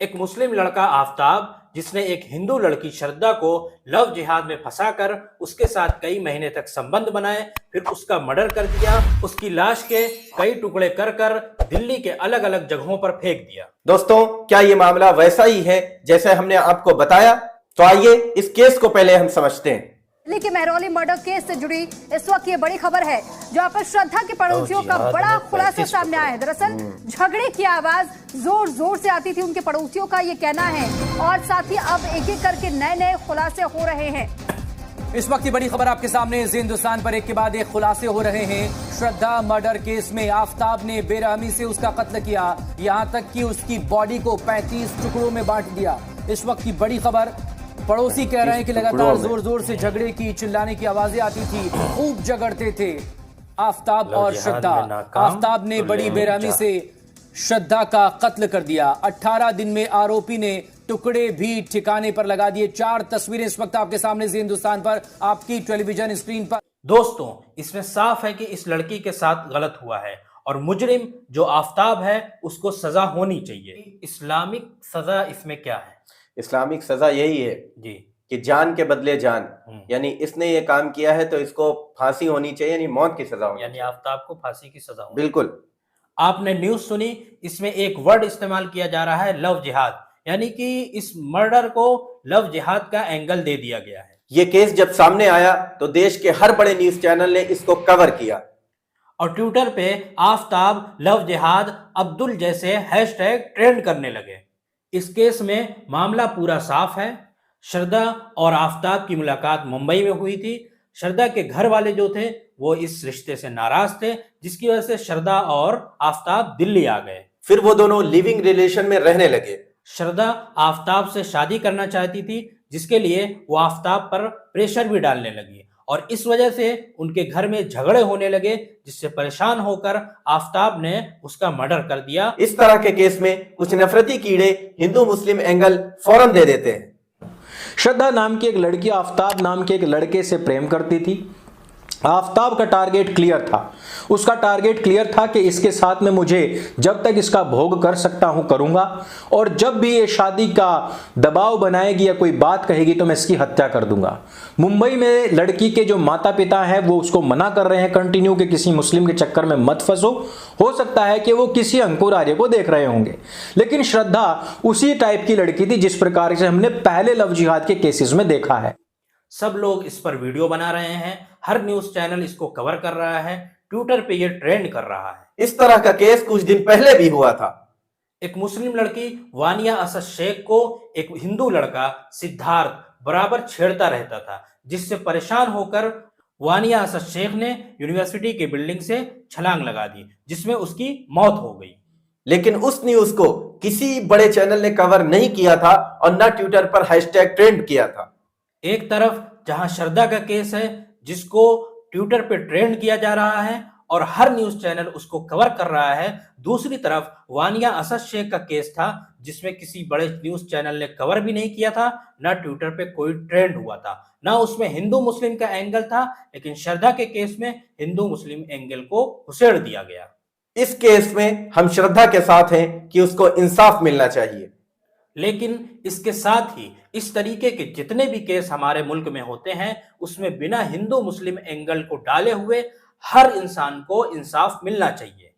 एक मुस्लिम लड़का आफताब जिसने एक हिंदू लड़की श्रद्धा को लव जिहाद में फंसाकर उसके साथ कई महीने तक संबंध बनाए, फिर उसका मर्डर कर दिया, उसकी लाश के कई टुकड़े कर कर दिल्ली के अलग अलग जगहों पर फेंक दिया। दोस्तों, क्या ये मामला वैसा ही है जैसे हमने आपको बताया? तो आइए इस केस को पहले हम समझते हैं। दिल्ली के मेहरौली मर्डर केस से जुड़ी इस वक्त ये बड़ी खबर है जहां पर श्रद्धा के पड़ोसियों का बड़ा खुलासा सामने आया है। दरअसल झगड़े की आवाज जोर जोर से आती थी, उनके पड़ोसियों का ये कहना है, और साथ ही अब एक एक करके नए नए खुलासे हो रहे हैं। इस वक्त की बड़ी खबर आपके सामने, जी हिंदुस्तान पर एक के बाद एक खुलासे हो रहे हैं। श्रद्धा मर्डर केस में आफताब ने बेरहमी से उसका कत्ल किया, यहां तक कि उसकी बॉडी को 35 टुकड़ों में बांट दिया। इस वक्त की बड़ी खबर, पड़ोसी कह रहे हैं कि लगातार जोर जोर से झगड़े की, चिल्लाने की आवाजें आती थी, खूब झगड़ते थे आफताब और श्रद्धा। आफताब ने बड़ी बेरहमी से श्रद्धा का कत्ल कर दिया। 18 दिन में आरोपी ने टुकड़े भी ठिकाने पर लगा दिए। 4 तस्वीरें इस वक्त आपके सामने जी हिंदुस्तान पर, आपकी टेलीविजन स्क्रीन पर। दोस्तों, इसमें साफ है कि इस लड़की के साथ गलत हुआ है और मुजरिम जो आफताब है उसको सजा होनी चाहिए। इस्लामिक सजा इसमें क्या है? इस्लामिक सजा यही है जी कि जान के बदले जान, यानी इसने ये काम किया है तो इसको फांसी होनी चाहिए, यानी मौत की सजा होनी, यानी आफताब को फांसी की सजा होनी। बिल्कुल। आपने न्यूज सुनी, इसमें एक वर्ड इस्तेमाल किया जा रहा है, लव जिहाद, यानी कि इस मर्डर को लव जिहाद का एंगल दे दिया गया है। ये केस जब सामने आया तो देश के हर बड़े न्यूज चैनल ने इसको कवर किया और ट्विटर पे आफताब लव जिहाद अब्दुल जैसे हैशटैग ट्रेंड करने लगे। इस केस में मामला पूरा साफ है। श्रद्धा और आफताब की मुलाकात मुंबई में हुई थी। श्रद्धा के घर वाले जो थे वो इस रिश्ते से नाराज थे, जिसकी वजह से श्रद्धा और आफताब दिल्ली आ गए। फिर वो दोनों लिविंग रिलेशन में रहने लगे। श्रद्धा आफताब से शादी करना चाहती थी, जिसके लिए वो आफताब पर प्रेशर भी डालने लगी और इस वजह से उनके घर में झगड़े होने लगे, जिससे परेशान होकर आफताब ने उसका मर्डर कर दिया। इस तरह के केस में कुछ नफरती कीड़े हिंदू मुस्लिम एंगल फौरन दे देते हैं। श्रद्धा नाम की एक लड़की आफताब नाम के एक लड़के से प्रेम करती थी। आफताब का टारगेट क्लियर था, उसका टारगेट क्लियर था कि इसके साथ में मुझे जब तक इसका भोग कर सकता हूं करूंगा, और जब भी ये शादी का दबाव बनाएगी या कोई बात कहेगी तो मैं इसकी हत्या कर दूंगा। मुंबई में लड़की के जो माता पिता हैं वो उसको मना कर रहे हैं कंटिन्यू कि किसी मुस्लिम के चक्कर में मत फंसो। हो सकता है कि वो किसी अंकुर आर्य को देख रहे होंगे, लेकिन श्रद्धा उसी टाइप की लड़की थी जिस प्रकार से हमने पहले लव जिहाद के केसेस में देखा है। सब लोग इस पर वीडियो बना रहे हैं, हर न्यूज चैनल इसको कवर कर रहा है, ट्विटर पे ये ट्रेंड कर रहा है। इस तरह का केस कुछ दिन पहले भी हुआ था। एक मुस्लिम लड़की वानिया असद शेख को एक हिंदू लड़का सिद्धार्थ बराबर छेड़ता रहता था, जिससे परेशान होकर वानिया असद शेख ने यूनिवर्सिटी की बिल्डिंग से छलांग लगा दी, जिसमें उसकी मौत हो गई। लेकिन उस न्यूज को किसी बड़े चैनल ने कवर नहीं किया था और न ट्विटर पर हैशटैग ट्रेंड किया था। एक तरफ जहां श्रद्धा का केस है जिसको ट्विटर पे ट्रेंड किया जा रहा है और हर न्यूज चैनल उसको कवर कर रहा है, दूसरी तरफ वानिया असद शेख का केस था जिसमें किसी बड़े न्यूज चैनल ने कवर भी नहीं किया था, ना ट्विटर पे कोई ट्रेंड हुआ था, ना उसमें हिंदू मुस्लिम का एंगल था। लेकिन श्रद्धा के केस में हिंदू मुस्लिम एंगल को उसेड़ दिया गया। इस केस में हम श्रद्धा के साथ हैं कि उसको इंसाफ मिलना चाहिए। लेकिन इसके साथ ही इस तरीके के जितने भी केस हमारे मुल्क में होते हैं उसमें बिना हिंदू मुस्लिम एंगल को डाले हुए हर इंसान को इंसाफ मिलना चाहिए।